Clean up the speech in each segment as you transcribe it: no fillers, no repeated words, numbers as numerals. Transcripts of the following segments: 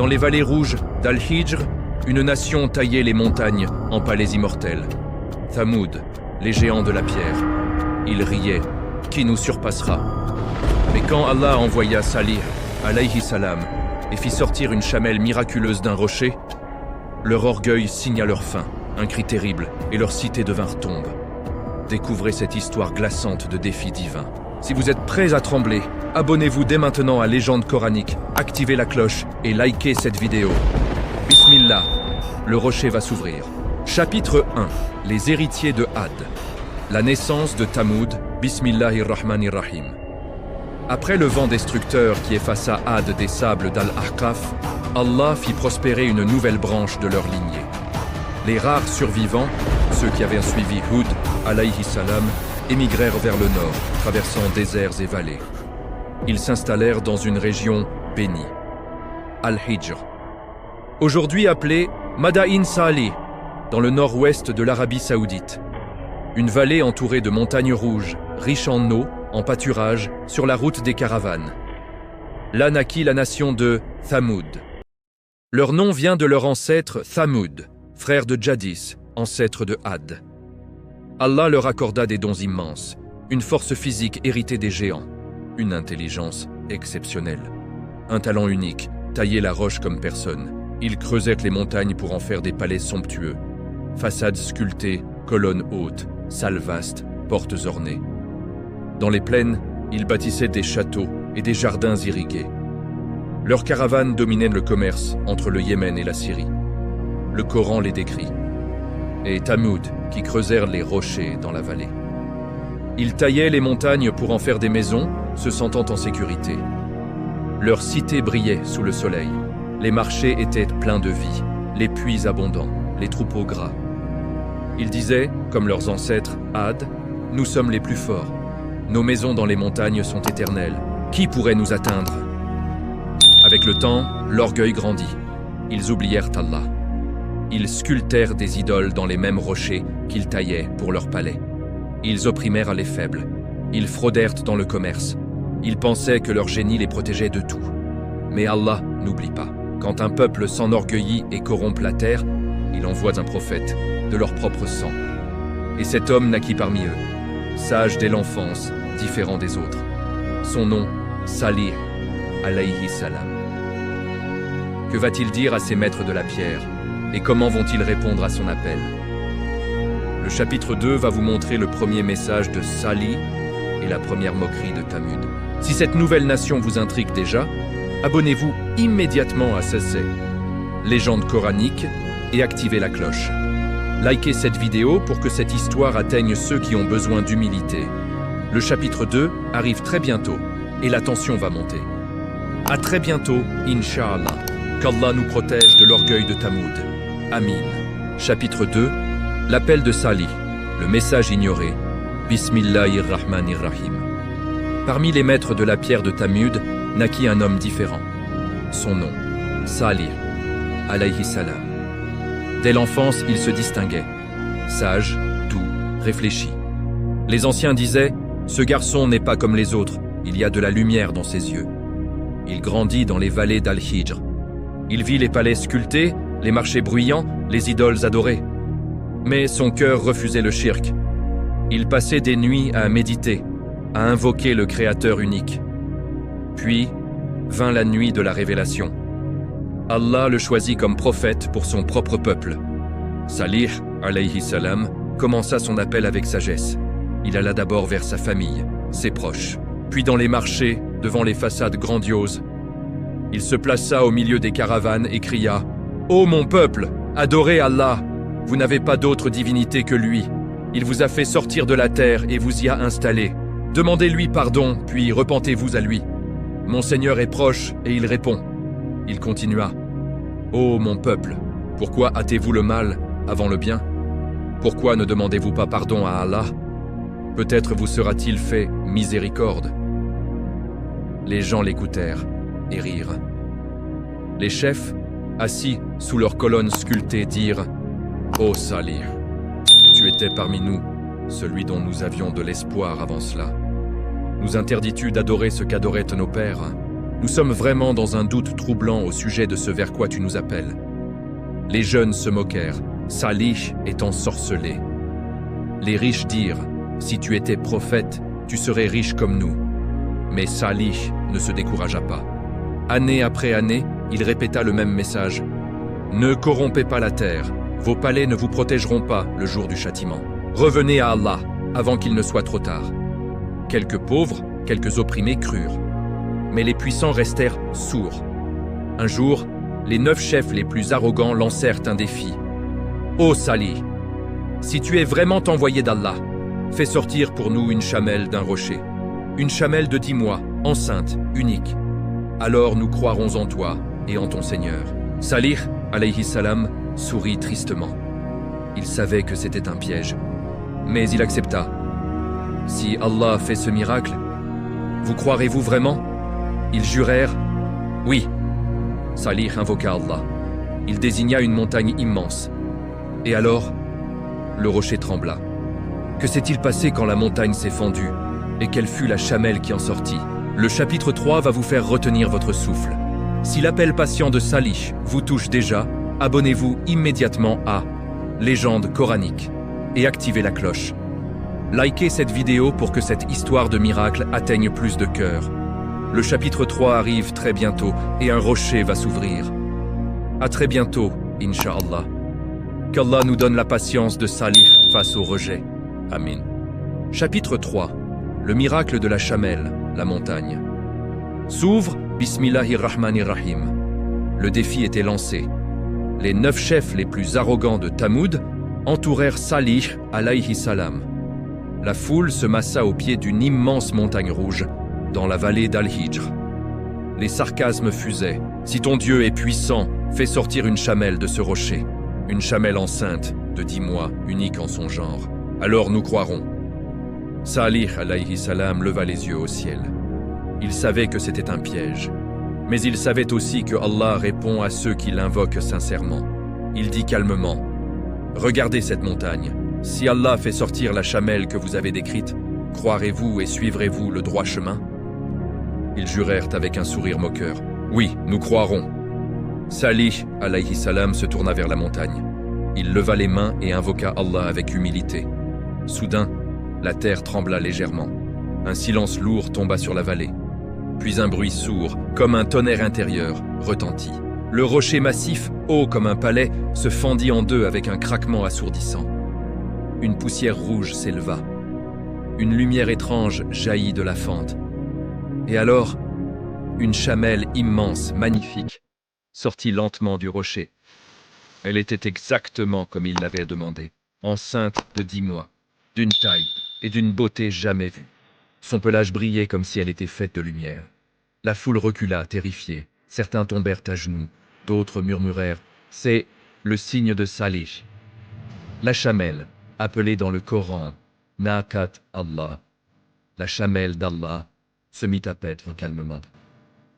Dans les vallées rouges d'Al-Hijr, une nation taillait les montagnes en palais immortels. Thamoud, les géants de la pierre. Ils riaient. Qui nous surpassera? Mais quand Allah envoya Salih, alayhi salam, et fit sortir une chamelle miraculeuse d'un rocher, leur orgueil signa leur fin, un cri terrible, et leurs cités devinrent tombes. Découvrez cette histoire glaçante de défis divins. Si vous êtes prêts à trembler, abonnez-vous dès maintenant à Légende coranique, activez la cloche et likez cette vidéo. Bismillah, le rocher va s'ouvrir. Chapitre 1. Les héritiers de Had. La naissance de Thamoud, Bismillahirrahmanirrahim. Après le vent destructeur qui effaça Had des sables d'Al-Ahqaf, Allah fit prospérer une nouvelle branche de leur lignée. Les rares survivants, ceux qui avaient suivi Hud, alayhi salam, émigrèrent vers le nord, traversant déserts et vallées. Ils s'installèrent dans une région bénie, Al-Hijr, aujourd'hui appelée Madain Salih, dans le nord-ouest de l'Arabie saoudite. Une vallée entourée de montagnes rouges, riche en eau, en pâturage, sur la route des caravanes. Là naquit la nation de Thamoud. Leur nom vient de leur ancêtre Thamoud, frère de Jadis, ancêtre de Had. Allah leur accorda des dons immenses, une force physique héritée des géants, une intelligence exceptionnelle, un talent unique, tailler la roche comme personne. Ils creusèrent les montagnes pour en faire des palais somptueux, façades sculptées, colonnes hautes, salles vastes, portes ornées. Dans les plaines, ils bâtissaient des châteaux et des jardins irrigués. Leurs caravanes dominaient le commerce entre le Yémen et la Syrie. Le Coran les décrit. Et Thamoud, qui creusèrent les rochers dans la vallée. Ils taillaient les montagnes pour en faire des maisons, se sentant en sécurité. Leurs cités brillaient sous le soleil. Les marchés étaient pleins de vie, les puits abondants, les troupeaux gras. Ils disaient, comme leurs ancêtres, Had, « Nous sommes les plus forts. Nos maisons dans les montagnes sont éternelles. Qui pourrait nous atteindre ?» Avec le temps, l'orgueil grandit. Ils oublièrent Allah. Ils sculptèrent des idoles dans les mêmes rochers qu'ils taillaient pour leurs palais. Ils opprimèrent les faibles. Ils fraudèrent dans le commerce. Ils pensaient que leur génie les protégeait de tout. Mais Allah n'oublie pas. Quand un peuple s'enorgueillit et corrompt la terre, il envoie un prophète, de leur propre sang. Et cet homme naquit parmi eux, sage dès l'enfance, différent des autres. Son nom, Salih, alayhi salam. Que va-t-il dire à ses maîtres de la pierre? Et comment vont-ils répondre à son appel? Le chapitre 2 va vous montrer le premier message de Salih et la première moquerie de Thamoud. Si cette nouvelle nation vous intrigue déjà, abonnez-vous immédiatement à CC, Légende coranique, et activez la cloche. Likez cette vidéo pour que cette histoire atteigne ceux qui ont besoin d'humilité. Le chapitre 2 arrive très bientôt et la tension va monter. À très bientôt, Inch'Allah. Qu'Allah nous protège de l'orgueil de Thamoud. Amin. Chapitre 2. L'appel de Salih. Le message ignoré. Bismillahirrahmanirrahim. Parmi les maîtres de la pierre de Thamoud, naquit un homme différent. Son nom, Salih, alayhi salam. Dès l'enfance, il se distinguait. Sage, doux, réfléchi. Les anciens disaient, « Ce garçon n'est pas comme les autres, il y a de la lumière dans ses yeux. » Il grandit dans les vallées d'Al-Hijr. Il vit les palais sculptés, les marchés bruyants, les idoles adorées. Mais son cœur refusait le shirk. Il passait des nuits à méditer, à invoquer le Créateur unique. Puis vint la nuit de la révélation. Allah le choisit comme prophète pour son propre peuple. Salih, alayhi salam, commença son appel avec sagesse. Il alla d'abord vers sa famille, ses proches, puis dans les marchés, devant les façades grandioses. Il se plaça au milieu des caravanes et cria « Ô mon peuple, adorez Allah! Vous n'avez pas d'autre divinité que lui. Il vous a fait sortir de la terre et vous y a installé. Demandez-lui pardon, puis repentez-vous à lui. Mon Seigneur est proche et il répond. » Il continua. « Ô mon peuple, pourquoi hâtez-vous le mal avant le bien? Pourquoi ne demandez-vous pas pardon à Allah? Peut-être vous sera-t-il fait miséricorde. » Les gens l'écoutèrent et rirent. Les chefs, assis sous leurs colonnes sculptées, dirent « Ô Salih, tu étais parmi nous, celui dont nous avions de l'espoir avant cela. Nous interdis-tu d'adorer ce qu'adoraient nos pères? Nous sommes vraiment dans un doute troublant au sujet de ce vers quoi tu nous appelles. Les jeunes se moquèrent, Salih est ensorcelé. Les riches dirent, si tu étais prophète, tu serais riche comme nous. Mais Salih ne se découragea pas. Année après année, il répéta le même message. Ne corrompez pas la terre, vos palais ne vous protégeront pas le jour du châtiment. Revenez à Allah avant qu'il ne soit trop tard. Quelques pauvres, quelques opprimés crurent. Mais les puissants restèrent sourds. Un jour, les 9 chefs les plus arrogants lancèrent un défi. Ô Salih, si tu es vraiment envoyé d'Allah, fais sortir pour nous une chamelle d'un rocher. Une chamelle de 10 mois, enceinte, unique. Alors nous croirons en toi et en ton Seigneur. Salih, alayhi salam, sourit tristement. Il savait que c'était un piège. Mais il accepta. Si Allah fait ce miracle, vous croirez-vous vraiment? Ils jurèrent. Oui. Salih invoqua Allah. Il désigna une montagne immense. Et alors, le rocher trembla. Que s'est-il passé quand la montagne s'est fendue? Et quelle fut la chamelle qui en sortit? Le chapitre 3 va vous faire retenir votre souffle. Si l'appel patient de Salih vous touche déjà, abonnez-vous immédiatement à Légende coranique et activez la cloche. Likez cette vidéo pour que cette histoire de miracle atteigne plus de cœurs. Le chapitre 3 arrive très bientôt et un rocher va s'ouvrir. À très bientôt, Inch'Allah. Qu'Allah nous donne la patience de Salih face au rejet. Amin. Chapitre 3. Le miracle de la chamelle, la montagne. S'ouvre, Bismillahirrahmanirrahim. Le défi était lancé. Les 9 chefs les plus arrogants de Thamoud entourèrent Salih, alayhi salam. La foule se massa au pied d'une immense montagne rouge, dans la vallée d'Al-Hijr. Les sarcasmes fusaient. Si ton Dieu est puissant, fais sortir une chamelle de ce rocher. Une chamelle enceinte, de 10 mois, unique en son genre. Alors nous croirons. Salih, alayhi salam, leva les yeux au ciel. Il savait que c'était un piège. Mais il savait aussi que Allah répond à ceux qui l'invoquent sincèrement. Il dit calmement, « Regardez cette montagne. Si Allah fait sortir la chamelle que vous avez décrite, croirez-vous et suivrez-vous le droit chemin ?» Ils jurèrent avec un sourire moqueur, « Oui, nous croirons. » Salih, alayhi salam, se tourna vers la montagne. Il leva les mains et invoqua Allah avec humilité. Soudain, la terre trembla légèrement. Un silence lourd tomba sur la vallée. Puis un bruit sourd, comme un tonnerre intérieur, retentit. Le rocher massif, haut comme un palais, se fendit en deux avec un craquement assourdissant. Une poussière rouge s'éleva. Une lumière étrange jaillit de la fente. Et alors, une chamelle immense, magnifique, sortit lentement du rocher. Elle était exactement comme il l'avait demandé, enceinte de 10 mois, d'une taille et d'une beauté jamais vue. Son pelage brillait comme si elle était faite de lumière. La foule recula, terrifiée. Certains tombèrent à genoux, d'autres murmurèrent « C'est le signe de Salih ». La chamelle, appelée dans le Coran « Naqat Allah », la chamelle d'Allah, se mit à paître calmement.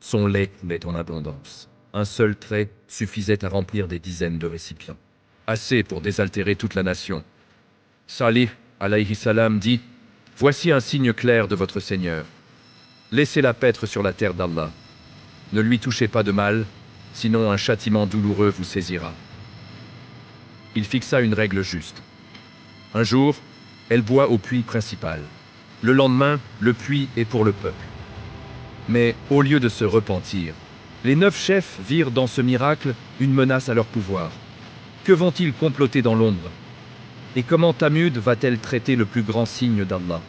Son lait coulait en abondance. Un seul trait suffisait à remplir des dizaines de récipients. Assez pour désaltérer toute la nation. Salih, alayhi salam, dit « Voici un signe clair de votre Seigneur. Laissez-la paître sur la terre d'Allah. Ne lui touchez pas de mal, sinon un châtiment douloureux vous saisira. » Il fixa une règle juste. Un jour, elle boit au puits principal. Le lendemain, le puits est pour le peuple. Mais au lieu de se repentir, les 9 chefs virent dans ce miracle une menace à leur pouvoir. Que vont-ils comploter dans l'ombre? Et comment Thamoud va-t-elle traiter le plus grand signe d'Allah?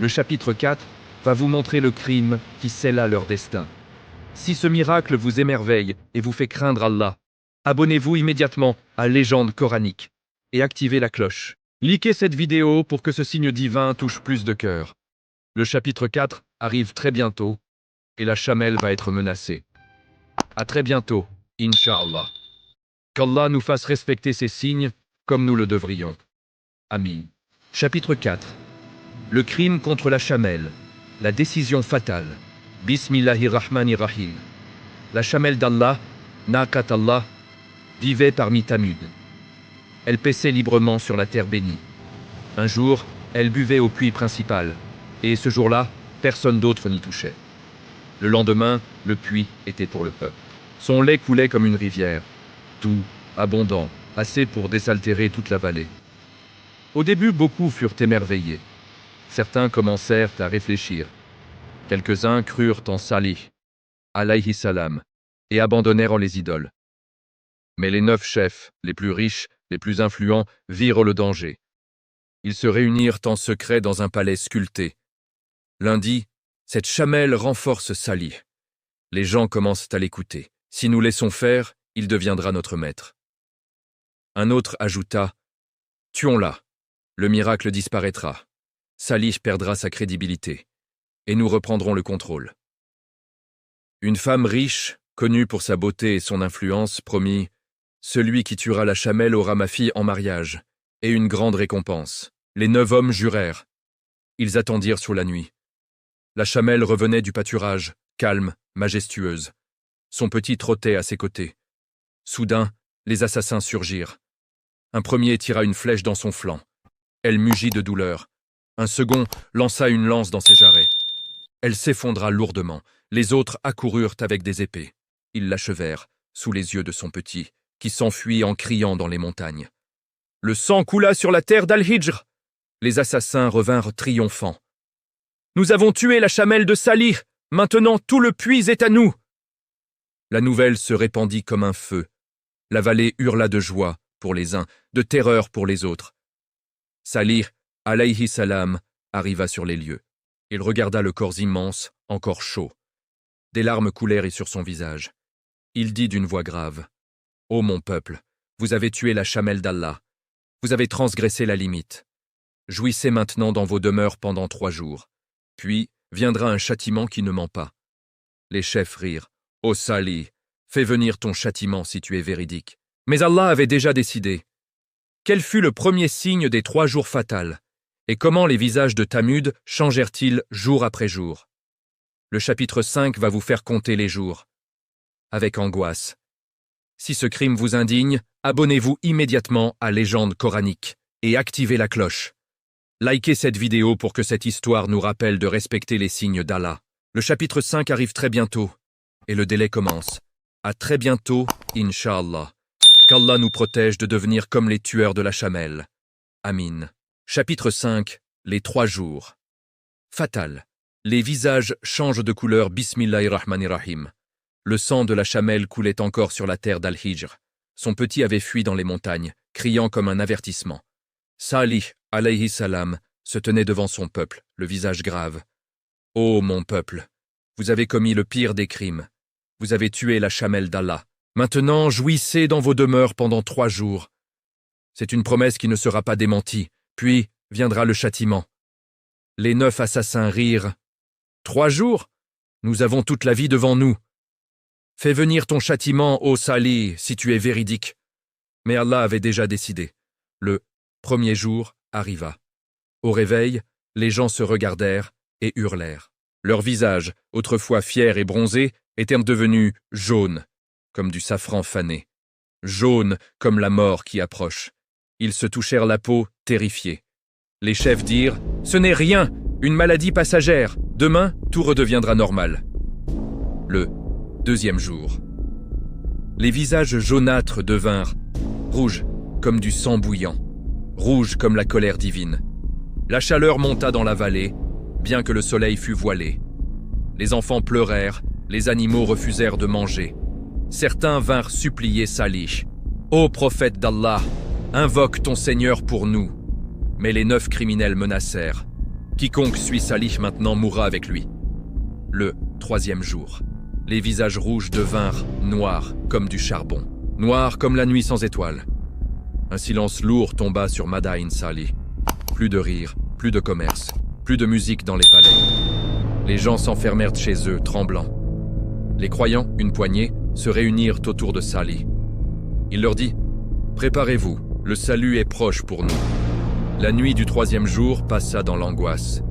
Le chapitre 4 va vous montrer le crime qui scella leur destin. Si ce miracle vous émerveille et vous fait craindre Allah, abonnez-vous immédiatement à Légende coranique et activez la cloche. Likez cette vidéo pour que ce signe divin touche plus de cœurs. Le chapitre 4 arrive très bientôt et la chamelle va être menacée. À très bientôt, Inch'Allah. Qu'Allah nous fasse respecter ces signes comme nous le devrions. Amin. Chapitre 4. Le crime contre la chamelle. La décision fatale. Bismillahirrahmanirrahim. La chamelle d'Allah, Naqat Allah, vivait parmi Thamoud. Elle paissait librement sur la terre bénie. Un jour, elle buvait au puits principal. Et ce jour-là, personne d'autre n'y touchait. Le lendemain, le puits était pour le peuple. Son lait coulait comme une rivière, doux, abondant, assez pour désaltérer toute la vallée. Au début, beaucoup furent émerveillés. Certains commencèrent à réfléchir. Quelques-uns crurent en Salih, alayhi salam, et abandonnèrent les idoles. Mais les 9 chefs, les plus riches, les plus influents, virent le danger. Ils se réunirent en secret dans un palais sculpté. L'un dit « Cette chamelle renforce Salih. Les gens commencent à l'écouter. Si nous laissons faire, il deviendra notre maître. » Un autre ajouta « Tuons-la. Le miracle disparaîtra. Salih perdra sa crédibilité. Et nous reprendrons le contrôle. » Une femme riche, connue pour sa beauté et son influence, promit « Celui qui tuera la chamelle aura ma fille en mariage, et une grande récompense. » Les 9 hommes jurèrent. Ils attendirent sur la nuit. La chamelle revenait du pâturage, calme, majestueuse. Son petit trottait à ses côtés. Soudain, les assassins surgirent. Un premier tira une flèche dans son flanc. Elle mugit de douleur. Un second lança une lance dans ses jarrets. Elle s'effondra lourdement. Les autres accoururent avec des épées. Ils l'achevèrent, sous les yeux de son petit, qui s'enfuit en criant dans les montagnes. Le sang coula sur la terre d'Al-Hijr. Les assassins revinrent triomphants. « Nous avons tué la chamelle de Salih. Maintenant tout le puits est à nous. » La nouvelle se répandit comme un feu. La vallée hurla de joie pour les uns, de terreur pour les autres. Salih, alayhi salam, arriva sur les lieux. Il regarda le corps immense, encore chaud. Des larmes coulèrent sur son visage. Il dit d'une voix grave, « Ô mon peuple, vous avez tué la chamelle d'Allah. Vous avez transgressé la limite. Jouissez maintenant dans vos demeures pendant 3 jours. Puis viendra un châtiment qui ne ment pas. » Les chefs rirent. « Ô Salih, fais venir ton châtiment si tu es véridique. » Mais Allah avait déjà décidé. Quel fut le premier signe des 3 jours fatals? Et comment les visages de Thamud changèrent-ils jour après jour? Le chapitre 5 va vous faire compter les jours. Avec angoisse. Si ce crime vous indigne, abonnez-vous immédiatement à Légende coranique et activez la cloche. Likez cette vidéo pour que cette histoire nous rappelle de respecter les signes d'Allah. Le chapitre 5 arrive très bientôt, et le délai commence. À très bientôt, Inch'Allah. Qu'Allah nous protège de devenir comme les tueurs de la chamelle. Amin. Chapitre 5. Les 3 jours. Fatal. Les visages changent de couleur. Bismillahirrahmanirrahim. Le sang de la chamelle coulait encore sur la terre d'Al-Hijr. Son petit avait fui dans les montagnes, criant comme un avertissement. Salih, alayhi salam, se tenait devant son peuple, le visage grave. « Ô mon peuple, vous avez commis le pire des crimes. Vous avez tué la chamelle d'Allah. Maintenant, jouissez dans vos demeures pendant 3 jours. C'est une promesse qui ne sera pas démentie. Puis viendra le châtiment. » Les 9 assassins rirent. « 3 jours? Nous avons toute la vie devant nous. Fais venir ton châtiment, ô Salih, si tu es véridique. » Mais Allah avait déjà décidé. Le premier jour arriva. Au réveil, les gens se regardèrent et hurlèrent. Leurs visages, autrefois fiers et bronzés, étaient devenus jaunes, comme du safran fané. Jaunes comme la mort qui approche. Ils se touchèrent la peau, terrifiés. Les chefs dirent « Ce n'est rien, une maladie passagère. Demain, tout redeviendra normal. » Le 2e jour. Les visages jaunâtres devinrent rouges comme du sang bouillant, rouges comme la colère divine. La chaleur monta dans la vallée, bien que le soleil fût voilé. Les enfants pleurèrent, les animaux refusèrent de manger. Certains vinrent supplier Salih. « Ô prophète d'Allah, invoque ton Seigneur pour nous. » Mais les 9 criminels menacèrent. Quiconque suit Salih maintenant mourra avec lui. Le 3e jour. Les visages rouges devinrent noirs comme du charbon, noirs comme la nuit sans étoiles. Un silence lourd tomba sur Madain Salih. Plus de rire, plus de commerce, plus de musique dans les palais. Les gens s'enfermèrent chez eux, tremblants. Les croyants, une poignée, se réunirent autour de Salih. Il leur dit « Préparez-vous, le salut est proche pour nous. » La nuit du 3e jour passa dans l'angoisse.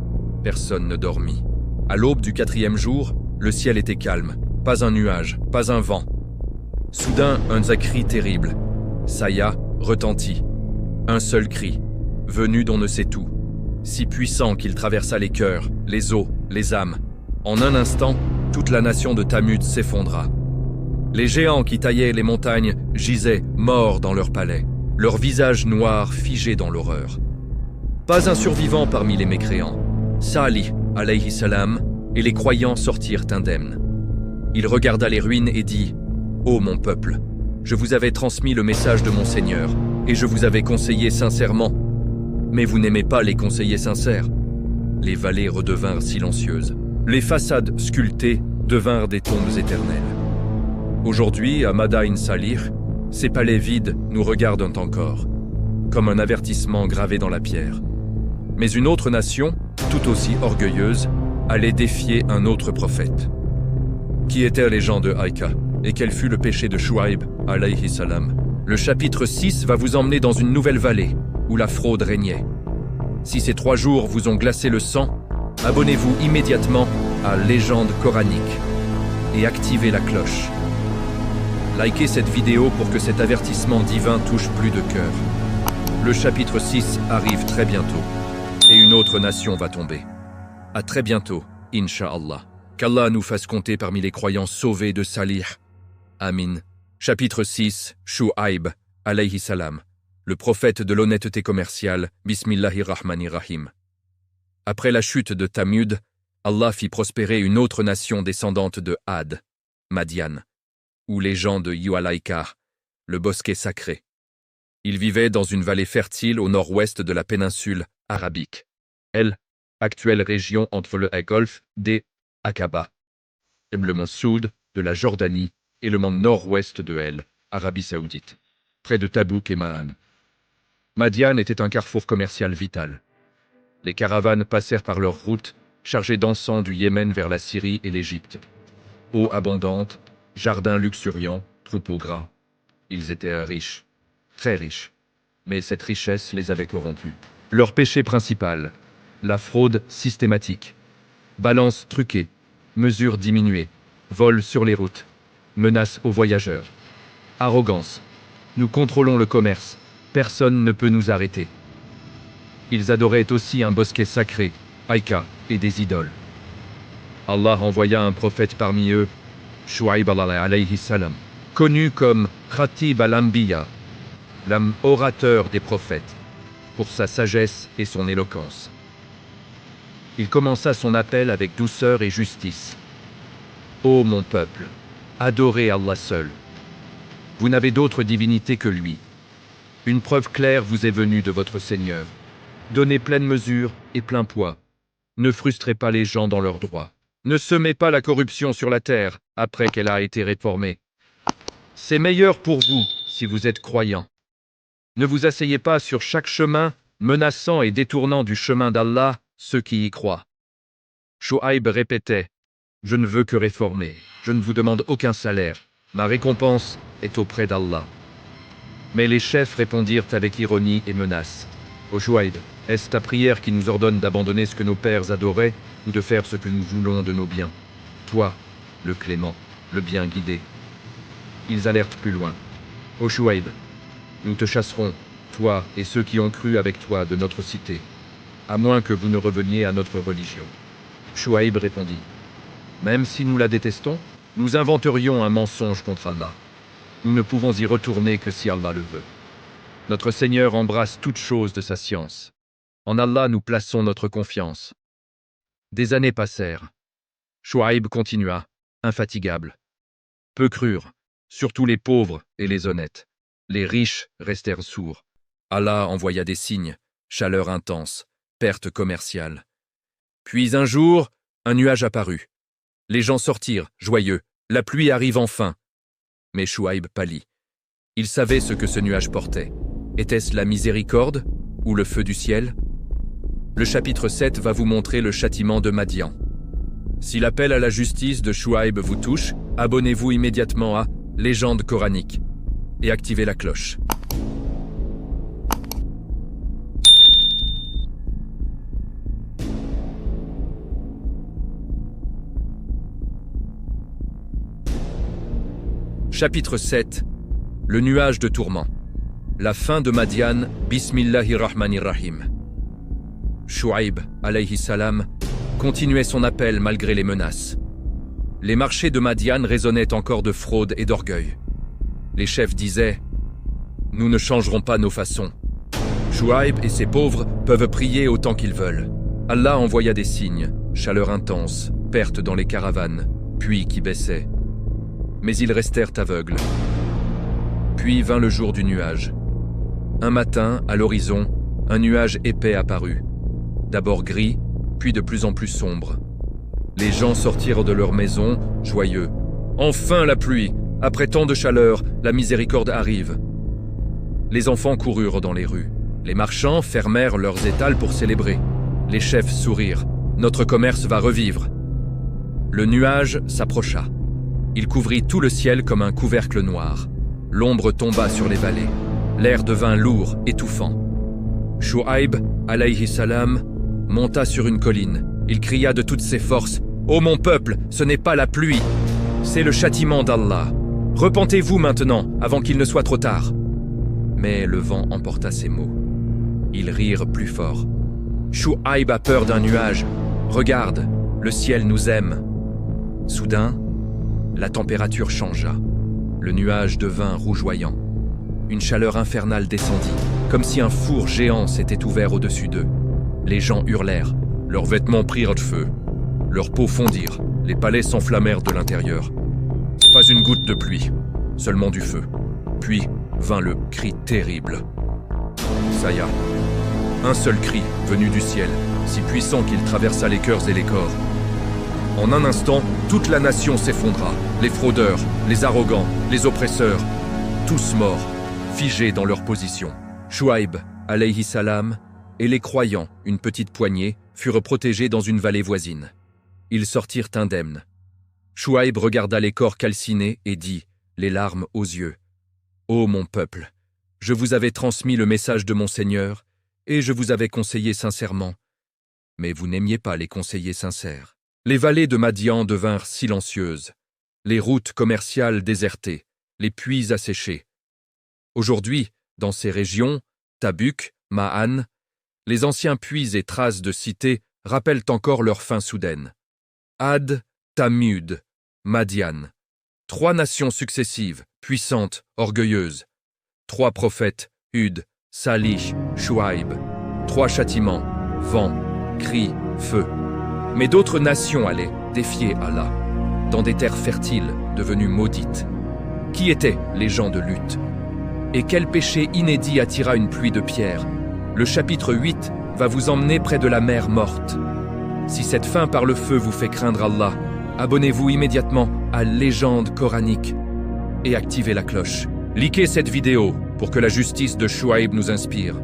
Personne ne dormit. À l'aube du 4e jour, le ciel était calme. Pas un nuage, pas un vent. Soudain, un cri terrible. Saya retentit. Un seul cri, venu d'on ne sait où, si puissant qu'il traversa les cœurs, les os, les âmes. En un instant, toute la nation de Thamud s'effondra. Les géants qui taillaient les montagnes gisaient morts dans leurs palais, leurs visages noirs figés dans l'horreur. Pas un survivant parmi les mécréants. Salih, alayhi salam, et les croyants sortirent indemnes. Il regarda les ruines et dit « Ô mon peuple, je vous avais transmis le message de mon Seigneur, et je vous avais conseillé sincèrement. Mais vous n'aimez pas les conseillers sincères. » Les vallées redevinrent silencieuses. Les façades sculptées devinrent des tombes éternelles. Aujourd'hui, à Madain Salih, ces palais vides nous regardent encore, comme un avertissement gravé dans la pierre. Mais une autre nation, tout aussi orgueilleuse, allait défier un autre prophète. Qui étaient les gens de Aïka, et quel fut le péché de Shuaib, alayhi salam. Le chapitre 6 va vous emmener dans une nouvelle vallée, où la fraude régnait. Si ces 3 jours vous ont glacé le sang, abonnez-vous immédiatement à Légende coranique et activez la cloche. Likez cette vidéo pour que cet avertissement divin touche plus de cœurs. Le chapitre 6 arrive très bientôt, et une autre nation va tomber. À très bientôt, Inch'Allah. Qu'Allah nous fasse compter parmi les croyants sauvés de Salih. Amin. Chapitre 6, Shuaib, alayhi salam. Le prophète de l'honnêteté commerciale, Bismillahirrahmanirrahim. Après la chute de Thamud, Allah fit prospérer une autre nation descendante de Had, Madian, ou les gens de Yualaïka, le bosquet sacré. Ils vivaient dans une vallée fertile au nord-ouest de la péninsule arabique. Elle, actuelle région entre le golfe des Aqaba, le mont Soud de la Jordanie et le mont nord-ouest de El, Arabie Saoudite, près de Tabouk et Ma'an. Madian était un carrefour commercial vital. Les caravanes passèrent par leur route, chargées d'encens du Yémen vers la Syrie et l'Égypte. Eau abondante, jardins luxuriants, troupeaux gras. Ils étaient riches, très riches, mais cette richesse les avait corrompus. Leur péché principal, la fraude systématique. Balance truquée, mesures diminuées, vol sur les routes, menaces aux voyageurs. Arrogance. Nous contrôlons le commerce, personne ne peut nous arrêter. Ils adoraient aussi un bosquet sacré, Aïka, et des idoles. Allah envoya un prophète parmi eux, Shuaib alayhi salam, connu comme Khatib al-Anbiya, l'âme orateur des prophètes, pour sa sagesse et son éloquence. Il commença son appel avec douceur et justice. Ô mon peuple, adorez Allah seul. Vous n'avez d'autre divinité que lui. Une preuve claire vous est venue de votre Seigneur. Donnez pleine mesure et plein poids. Ne frustrez pas les gens dans leurs droits. Ne semez pas la corruption sur la terre après qu'elle a été réformée. C'est meilleur pour vous si vous êtes croyants. Ne vous asseyez pas sur chaque chemin, menaçant et détournant du chemin d'Allah ceux qui y croient. Shuaib répétait « Je ne veux que réformer, je ne vous demande aucun salaire, ma récompense est auprès d'Allah. » Mais les chefs répondirent avec ironie et menace. « Ô Shuaib, est-ce ta prière qui nous ordonne d'abandonner ce que nos pères adoraient ou de faire ce que nous voulons de nos biens? Toi, le clément, le bien guidé. » Ils allèrent plus loin. « Ô Shuaib, nous te chasserons, toi et ceux qui ont cru avec toi de notre cité, à moins que vous ne reveniez à notre religion. » Shuaib répondit, « Même si nous la détestons, nous inventerions un mensonge contre Allah. Nous ne pouvons y retourner que si Allah le veut. Notre Seigneur embrasse toutes choses de sa science. En Allah nous plaçons notre confiance. » Des années passèrent. Shuaib continua, infatigable. Peu crurent, surtout les pauvres et les honnêtes. Les riches restèrent sourds. Allah envoya des signes, chaleur intense, perte commerciale. Puis un jour, un nuage apparut. Les gens sortirent, joyeux. La pluie arrive enfin. Mais Shuaib pâlit. Il savait ce que ce nuage portait. Était-ce la miséricorde ou le feu du ciel? Le chapitre 7 va vous montrer le châtiment de Madian. Si l'appel à la justice de Shuaib vous touche, abonnez-vous immédiatement à Légende coranique et activez la cloche. Chapitre 7. Le nuage de tourment. La fin de Madian, Bismillahirrahmanirrahim. Shuaib, alayhi salam, continuait son appel malgré les menaces. Les marchés de Madian résonnaient encore de fraude et d'orgueil. Les chefs disaient « Nous ne changerons pas nos façons. Chouaib et ses pauvres peuvent prier autant qu'ils veulent. » Allah envoya des signes, chaleur intense, perte dans les caravanes, puits qui baissaient. Mais ils restèrent aveugles. Puis vint le jour du nuage. Un matin, à l'horizon, un nuage épais apparut. D'abord gris, puis de plus en plus sombre. Les gens sortirent de leurs maisons, joyeux. Enfin la pluie! Après tant de chaleur, la miséricorde arrive. Les enfants coururent dans les rues. Les marchands fermèrent leurs étals pour célébrer. Les chefs sourirent. Notre commerce va revivre. Le nuage s'approcha. Il couvrit tout le ciel comme un couvercle noir. L'ombre tomba sur les vallées. L'air devint lourd, étouffant. Chouaib, alayhi salam, monta sur une colline. Il cria de toutes ses forces « Ô mon peuple, ce n'est pas la pluie, c'est le châtiment d'Allah. Repentez-vous maintenant, avant qu'il ne soit trop tard. » Mais le vent emporta ses mots. Ils rirent plus fort. Chouaib a peur d'un nuage. Regarde, le ciel nous aime. Soudain, la température changea. Le nuage devint rougeoyant. Une chaleur infernale descendit, comme si un four géant s'était ouvert au-dessus d'eux. Les gens hurlèrent. Leurs vêtements prirent de feu. Leurs peaux fondirent. Les palais s'enflammèrent de l'intérieur. Pas une goutte de pluie, seulement du feu. Puis vint le cri terrible. Saya. Un seul cri, venu du ciel, si puissant qu'il traversa les cœurs et les corps. En un instant, toute la nation s'effondra. Les fraudeurs, les arrogants, les oppresseurs, tous morts, figés dans leur position. Chouaib, alayhi salam, et les croyants, une petite poignée, furent protégés dans une vallée voisine. Ils sortirent indemnes. Chouaib regarda les corps calcinés et dit, les larmes aux yeux, « Ô mon peuple, je vous avais transmis le message de mon Seigneur, et je vous avais conseillé sincèrement. Mais vous n'aimiez pas les conseillers sincères. » Les vallées de Madian devinrent silencieuses, les routes commerciales désertées, les puits asséchés. Aujourd'hui, dans ces régions, Tabuk, Ma'an, les anciens puits et traces de cités rappellent encore leur fin soudaine. Ad, Thamud, Madian. 3 nations successives, puissantes, orgueilleuses. 3 prophètes, Hud, Salih, Chouaib. 3 châtiments, vent, cris, feu. Mais d'autres nations allaient défier Allah, dans des terres fertiles devenues maudites. Qui étaient les gens de lutte? Et quel péché inédit attira une pluie de pierres? Le chapitre 8 va vous emmener près de la mer morte. Si cette fin par le feu vous fait craindre Allah, abonnez-vous immédiatement à Légende coranique et activez la cloche. Likez cette vidéo pour que la justice de Chouaib nous inspire.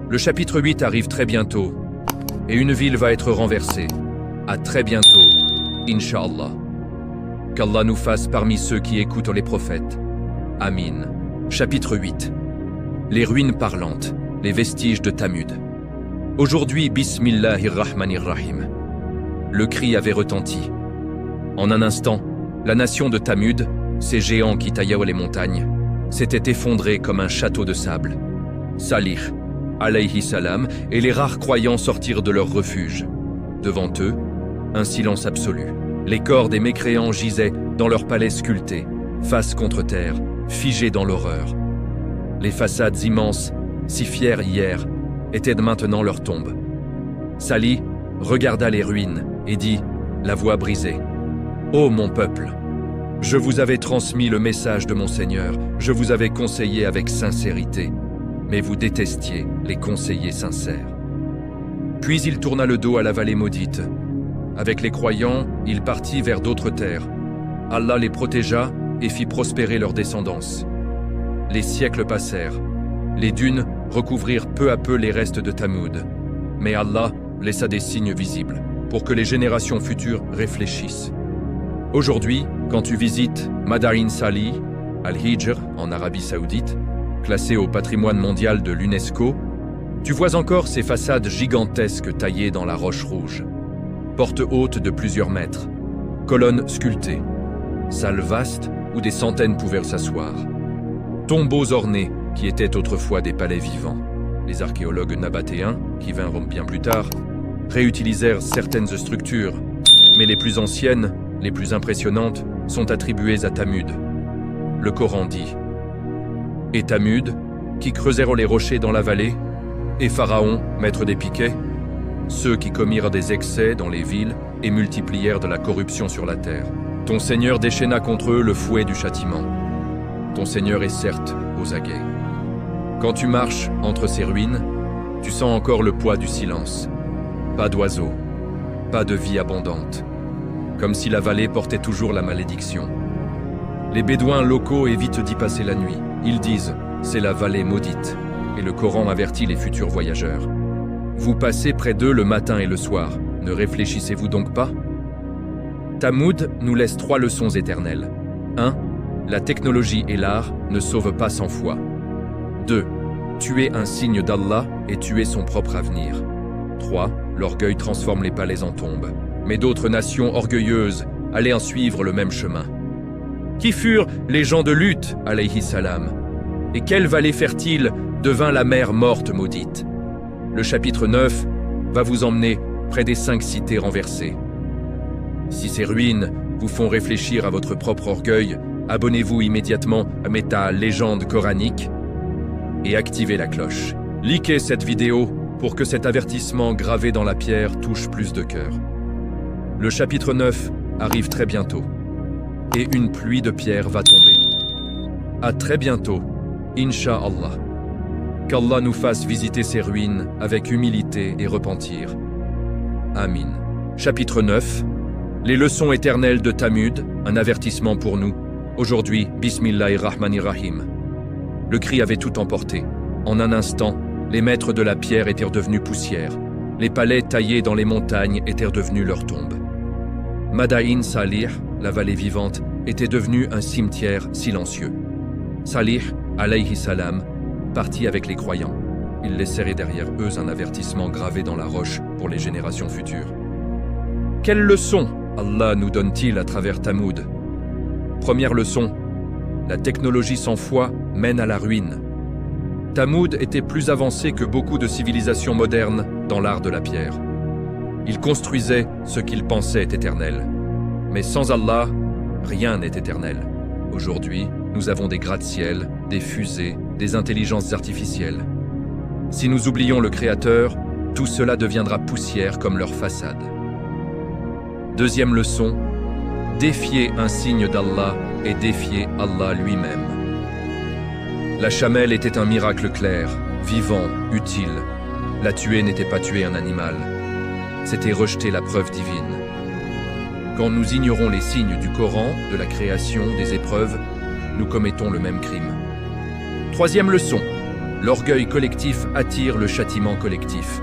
Le chapitre 8 arrive très bientôt et une ville va être renversée. À très bientôt, Inch'Allah. Qu'Allah nous fasse parmi ceux qui écoutent les prophètes. Amin. Chapitre 8. Les ruines parlantes, les vestiges de Thamud. Aujourd'hui, Bismillahirrahmanirrahim. Le cri avait retenti. En un instant, la nation de Thamud, ces géants qui taillaient les montagnes, s'était effondrée comme un château de sable. Salih, alayhi salam, et les rares croyants sortirent de leur refuge. Devant eux, un silence absolu. Les corps des mécréants gisaient dans leurs palais sculptés, face contre terre, figés dans l'horreur. Les façades immenses, si fières hier, étaient maintenant leur tombe. Salih regarda les ruines et dit, la voix brisée, « Ô mon peuple, je vous avais transmis le message de mon Seigneur, je vous avais conseillé avec sincérité, mais vous détestiez les conseillers sincères. » Puis il tourna le dos à la vallée maudite. Avec les croyants, il partit vers d'autres terres. Allah les protégea et fit prospérer leur descendance. Les siècles passèrent. Les dunes recouvrirent peu à peu les restes de Thamud. Mais Allah laissa des signes visibles pour que les générations futures réfléchissent. Aujourd'hui, quand tu visites Madain Salih, Al-Hijr en Arabie Saoudite, classé au patrimoine mondial de l'UNESCO, tu vois encore ces façades gigantesques taillées dans la roche rouge. Portes hautes de plusieurs mètres, colonnes sculptées, salles vastes où des centaines pouvaient s'asseoir, tombeaux ornés qui étaient autrefois des palais vivants. Les archéologues nabatéens, qui vinrent bien plus tard, réutilisèrent certaines structures, mais les plus anciennes les plus impressionnantes, sont attribuées à Thamud. Le Coran dit: Et Thamud, qui creusèrent les rochers dans la vallée, et Pharaon, maître des piquets, ceux qui commirent des excès dans les villes et multiplièrent de la corruption sur la terre. Ton Seigneur déchaîna contre eux le fouet du châtiment. Ton Seigneur est certes aux aguets. Quand tu marches entre ces ruines, tu sens encore le poids du silence. Pas d'oiseaux, pas de vie abondante. Comme si la vallée portait toujours la malédiction. Les Bédouins locaux évitent d'y passer la nuit. Ils disent: c'est la vallée maudite. Et le Coran avertit les futurs voyageurs. Vous passez près d'eux le matin et le soir. Ne réfléchissez-vous donc pas? Thamud nous laisse 3 leçons éternelles. 1. La technologie et l'art ne sauvent pas sans foi. 2. Tuer un signe d'Allah et tuer son propre avenir. 3. L'orgueil transforme les palais en tombes. Mais d'autres nations orgueilleuses allaient en suivre le même chemin. Qui furent les gens de Lut, alayhi salam? Et quelle vallée fertile devint la mer morte maudite? Le chapitre 9 va vous emmener près des 5 cités renversées. Si ces ruines vous font réfléchir à votre propre orgueil, abonnez-vous immédiatement à Meta Légende coranique et activez la cloche. Likez cette vidéo pour que cet avertissement gravé dans la pierre touche plus de cœurs. Le chapitre 9 arrive très bientôt et une pluie de pierres va tomber. À très bientôt, Inch'Allah. Qu'Allah nous fasse visiter ces ruines avec humilité et repentir. Amin. Chapitre 9. Les leçons éternelles de Thamud, un avertissement pour nous. Aujourd'hui, Bismillahirrahmanirrahim. Le cri avait tout emporté. En un instant, les maîtres de la pierre étaient devenus poussière. Les palais taillés dans les montagnes étaient devenus leur tombe. Madain Salih, la vallée vivante, était devenue un cimetière silencieux. Salih, alayhi salam, partit avec les croyants. Ils laissèrent derrière eux un avertissement gravé dans la roche pour les générations futures. Quelle leçon Allah nous donne-t-il à travers Thamud? Première leçon, la technologie sans foi mène à la ruine. Thamud était plus avancé que beaucoup de civilisations modernes dans l'art de la pierre. Ils construisaient ce qu'ils pensaient éternel. Mais sans Allah, rien n'est éternel. Aujourd'hui, nous avons des gratte-ciel, des fusées, des intelligences artificielles. Si nous oublions le Créateur, tout cela deviendra poussière comme leur façade. Deuxième leçon, défier un signe d'Allah et défier Allah lui-même. La chamelle était un miracle clair, vivant, utile. La tuer n'était pas tuer un animal, c'était rejeter la preuve divine. Quand nous ignorons les signes du Coran, de la création, des épreuves, nous commettons le même crime. Troisième leçon, l'orgueil collectif attire le châtiment collectif.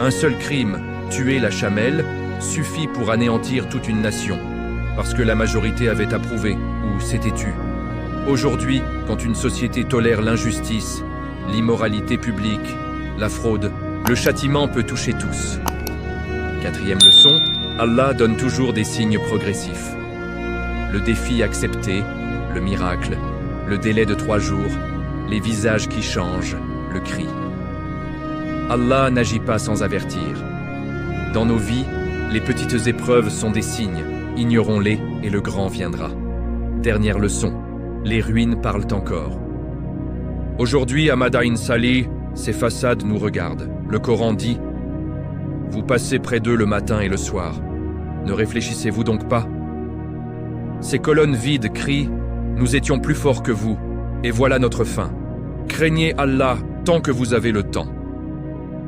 Un seul crime, tuer la chamelle, suffit pour anéantir toute une nation, parce que la majorité avait approuvé ou s'était tue. Aujourd'hui, quand une société tolère l'injustice, l'immoralité publique, la fraude, le châtiment peut toucher tous. Quatrième leçon, Allah donne toujours des signes progressifs. Le défi accepté, le miracle, le délai de 3 jours, les visages qui changent, le cri. Allah n'agit pas sans avertir. Dans nos vies, les petites épreuves sont des signes, ignorons-les et le grand viendra. Dernière leçon, les ruines parlent encore. Aujourd'hui, à Madain Salih, ces façades nous regardent. Le Coran dit: vous passez près d'eux le matin et le soir. Ne réfléchissez-vous donc pas? Ces colonnes vides crient: nous étions plus forts que vous, et voilà notre fin. Craignez Allah tant que vous avez le temps.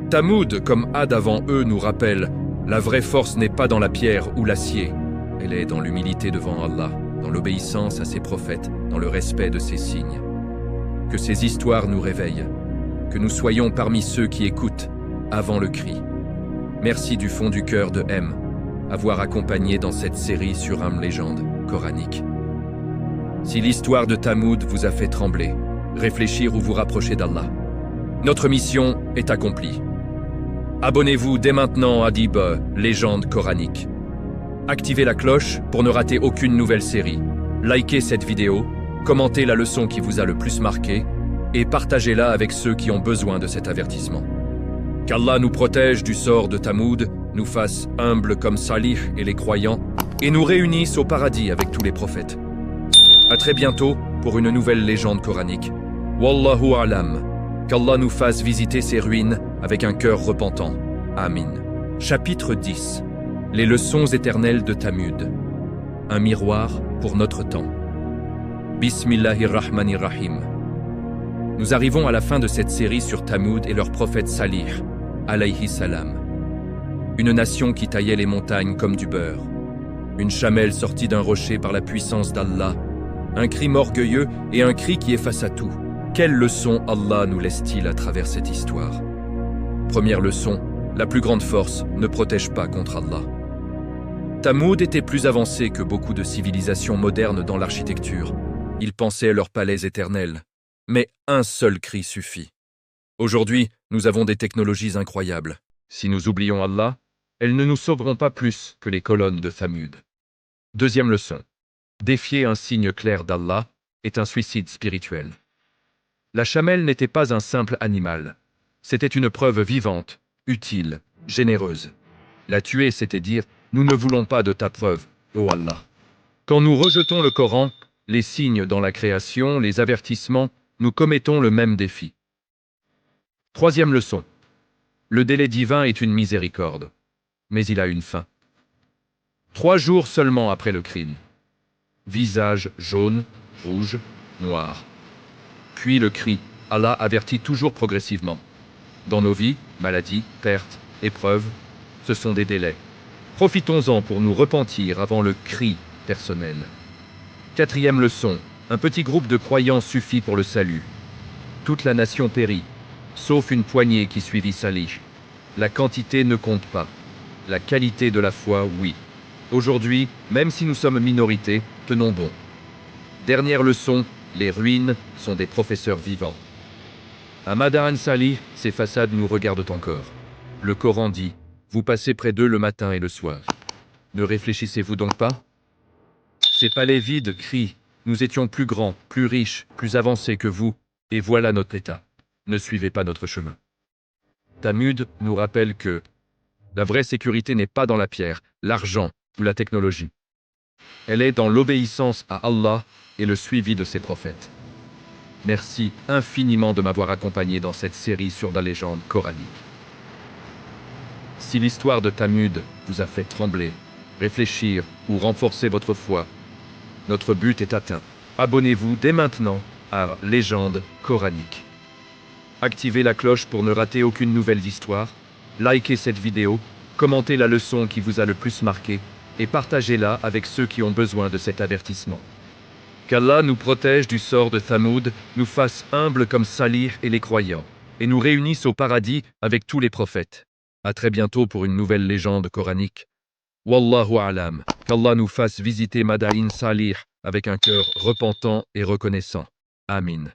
Thamud, comme Ad avant eux, nous rappelle: la vraie force n'est pas dans la pierre ou l'acier, elle est dans l'humilité devant Allah, dans l'obéissance à ses prophètes, dans le respect de ses signes. Que ces histoires nous réveillent, que nous soyons parmi ceux qui écoutent avant le cri. Merci du fond du cœur de M, avoir accompagné dans cette série sur une légende coranique. Si l'histoire de Thamud vous a fait trembler, réfléchir ou vous rapprocher d'Allah, notre mission est accomplie. Abonnez-vous dès maintenant à Dib, légende coranique. Activez la cloche pour ne rater aucune nouvelle série. Likez cette vidéo, commentez la leçon qui vous a le plus marqué et partagez-la avec ceux qui ont besoin de cet avertissement. Qu'Allah nous protège du sort de Thamud, nous fasse humbles comme Salih et les croyants, et nous réunisse au paradis avec tous les prophètes. À très bientôt pour une nouvelle légende coranique. Wallahu a'lam. Qu'Allah nous fasse visiter ces ruines avec un cœur repentant. Amin. Chapitre 10. Les leçons éternelles de Thamud. Un miroir pour notre temps. Bismillahirrahmanirrahim. Nous arrivons à la fin de cette série sur Thamud et leur prophète Salih, alayhi salam. Une nation qui taillait les montagnes comme du beurre. Une chamelle sortie d'un rocher par la puissance d'Allah. Un cri orgueilleux et un cri qui effaça tout. Quelle leçon Allah nous laisse-t-il à travers cette histoire? Première leçon, la plus grande force ne protège pas contre Allah. Thamud était plus avancé que beaucoup de civilisations modernes dans l'architecture. Ils pensaient à leur palais éternel. Mais un seul cri suffit. Aujourd'hui, nous avons des technologies incroyables. Si nous oublions Allah, elles ne nous sauveront pas plus que les colonnes de Thamud. Deuxième leçon. Défier un signe clair d'Allah est un suicide spirituel. La chamelle n'était pas un simple animal. C'était une preuve vivante, utile, généreuse. La tuer, c'était dire « Nous ne voulons pas de ta preuve, ô Allah ». Quand nous rejetons le Coran, les signes dans la création, les avertissements, nous commettons le même défi. Troisième leçon. Le délai divin est une miséricorde, mais il a une fin. 3 jours seulement après le crime. Visage jaune, rouge, noir. Puis le cri, Allah avertit toujours progressivement. Dans nos vies, maladies, pertes, épreuves, ce sont des délais. Profitons-en pour nous repentir avant le cri personnel. Quatrième leçon, un petit groupe de croyants suffit pour le salut. Toute la nation périt, sauf une poignée qui suivit Salih. La quantité ne compte pas. La qualité de la foi, oui. Aujourd'hui, même si nous sommes minorité, tenons bon. Dernière leçon, les ruines sont des professeurs vivants. À Madain Salih, ces façades nous regardent encore. Le Coran dit, vous passez près d'eux le matin et le soir. Ne réfléchissez-vous donc pas? Ces palais vides crient, nous étions plus grands, plus riches, plus avancés que vous, et voilà notre état. Ne suivez pas notre chemin. Thamud nous rappelle que la vraie sécurité n'est pas dans la pierre, l'argent ou la technologie. Elle est dans l'obéissance à Allah et le suivi de ses prophètes. Merci infiniment de m'avoir accompagné dans cette série sur la légende coranique. Si l'histoire de Thamud vous a fait trembler, réfléchir ou renforcer votre foi, notre but est atteint. Abonnez-vous dès maintenant à Légende coranique. Activez la cloche pour ne rater aucune nouvelle histoire, likez cette vidéo, commentez la leçon qui vous a le plus marqué et partagez-la avec ceux qui ont besoin de cet avertissement. Qu'Allah nous protège du sort de Thamud, nous fasse humbles comme Salih et les croyants, et nous réunisse au paradis avec tous les prophètes. À très bientôt pour une nouvelle légende coranique. Wallahu a'lam. Qu'Allah nous fasse visiter Madain Salih avec un cœur repentant et reconnaissant. Amin.